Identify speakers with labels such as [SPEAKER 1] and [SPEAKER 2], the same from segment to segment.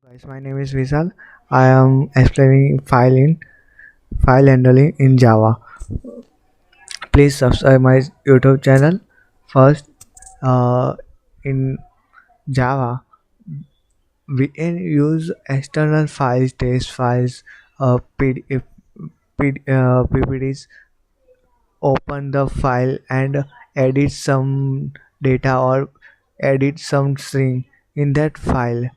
[SPEAKER 1] Guys, my name is Vishal. I am explaining file handling in Java. Please subscribe my YouTube channel. First, in Java, we can use external files, test files, PDF, PPTs. Open the file and edit some data or edit some string in that file.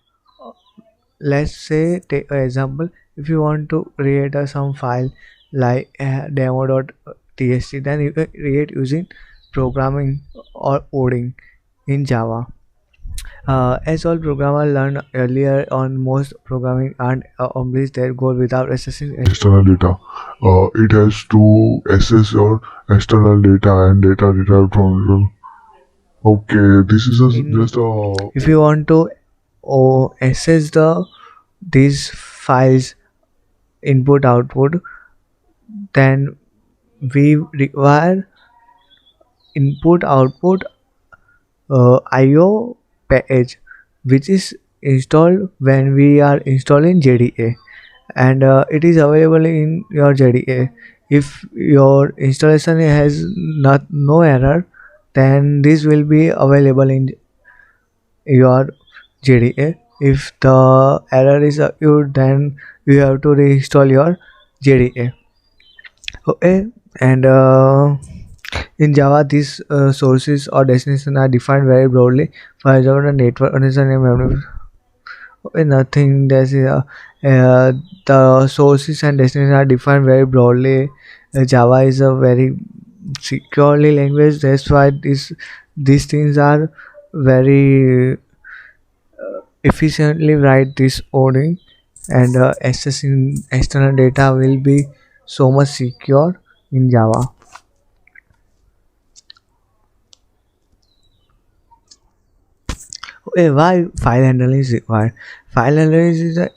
[SPEAKER 1] Let's say take an example. If you want to create some file like demo.txt, then you can create using programming or coding in Java. As all programmers learned earlier on, most programming aren't accomplish their goal without accessing external data. It has to access your external data and data derived from. Okay, this is just a. If you want to access these files input output, then we require input output IO package, which is installed when we are installing JDA, and it is available in your JDA. If your installation has not no error, then this will be available in your JDA. If the error is occurred, then you have to reinstall your JDA. Okay, and in Java, these sources or destinations are defined very broadly. For example, the network connection and memory. Okay, nothing. The sources and destinations are defined very broadly. Java is a very securely language. That's why these things are very efficiently write this coding, and accessing external data will be so much secure in Java. Okay, why file handling is required? File handling is an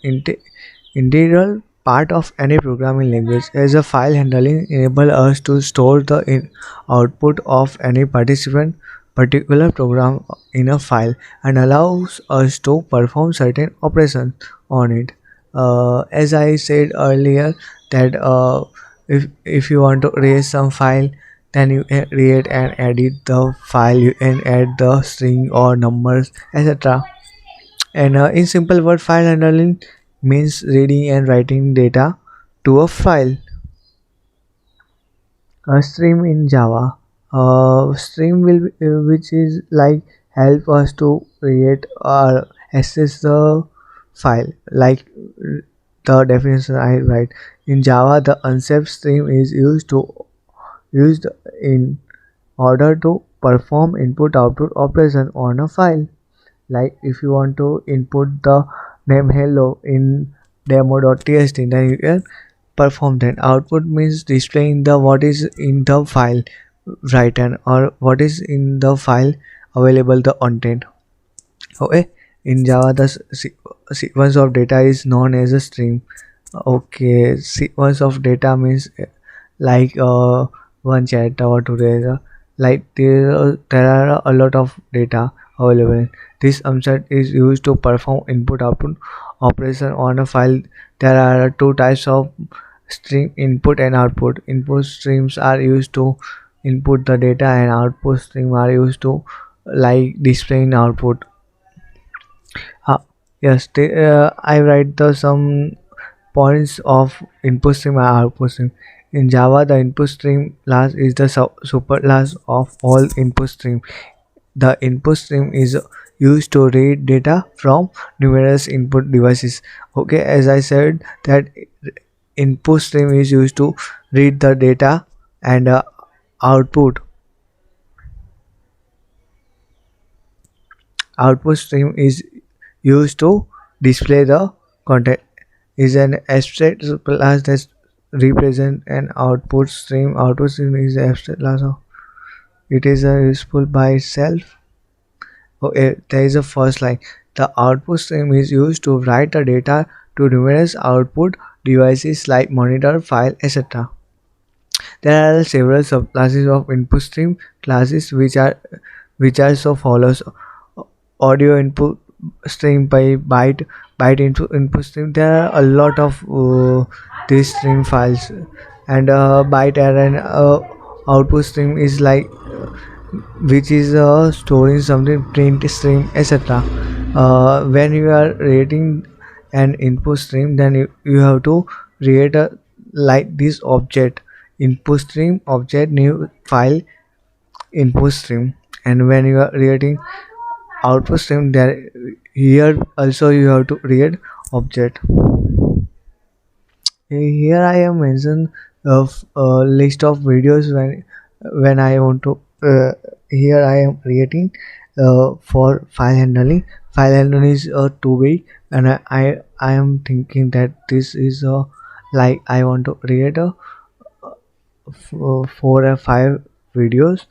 [SPEAKER 1] integral part of any programming language, as a file handling enables us to store the output of any particular program in a file and allows us to perform certain operations on it. As I said earlier, that if you want to erase some file, then you can create and edit the file. You can add the string or numbers, etc. And in simple word, file handling means reading and writing data to a file. A stream in Java. Stream will be, which is like help us to create or access the file. Like the definition I write in Java, the unsafe stream is used in order to perform input output operation on a file. Like if you want to input the name hello in demo.txt, then you can perform that. Output means displaying the what is in the file written or what is in the file available the content. Okay, in Java the sequence of data is known as a stream. Okay, sequence of data means like one chat or together, like there are a lot of data available. This subset is used to perform input output operation on a file. There are two types of stream: input and output. Input streams are used to input the data, and output stream are used to like displaying output. uh, yes, I write the some points of input stream and output stream. In Java, the input stream class is the super class of all input stream. The input stream is used to read data from numerous input devices. Okay, as I said that input stream is used to read the data, and output output stream is used to display the content. Is an abstract class that represent an output stream. Output stream is an abstract class of it is useful by itself. Okay, there is a first line. The output stream is used to write the data to numerous output devices like monitor, file, etc. There are several subclasses of input stream classes which are so follows: audio input stream by byte into input stream. There are a lot of these stream files, and byte and output stream is like which is storing something, print stream, etc. When you are creating an input stream, then you have to create a like this object, input stream object new file input stream. And when you are creating output stream, there here also you have to create object. Here I have mentioned a list of videos when I want to here I am creating for file handling. File handling is too big, and I am thinking that this is like I want to create a 4 or 5 videos.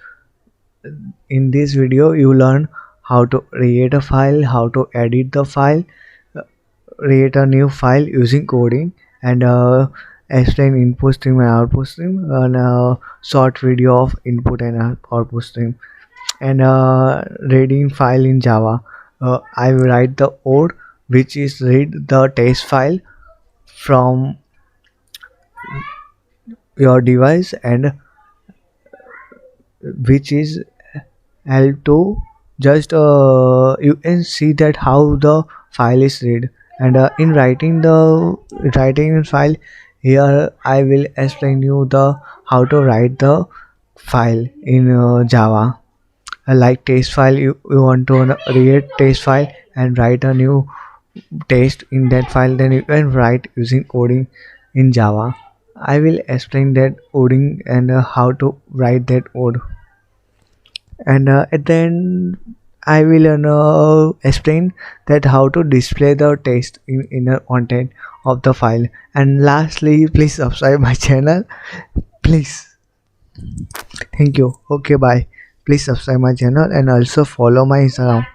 [SPEAKER 1] In this video you learn how to create a file, how to edit the file, create a new file using coding, and explain input stream and output stream, and short video of input and output stream, and reading file in Java. I will write the code which is read the text file from your device, and which is help to just you can see that how the file is read. And in writing in file, here I will explain you the how to write the file in Java. Like text file, you want to create text file and write a new text in that file, then you can write using coding in Java. I will explain that coding and how to write that code. And at the end I will explain that how to display the text in inner content of the file. And lastly, please subscribe my channel, please. Thank you. Okay, bye. Please subscribe my channel and also follow my Instagram.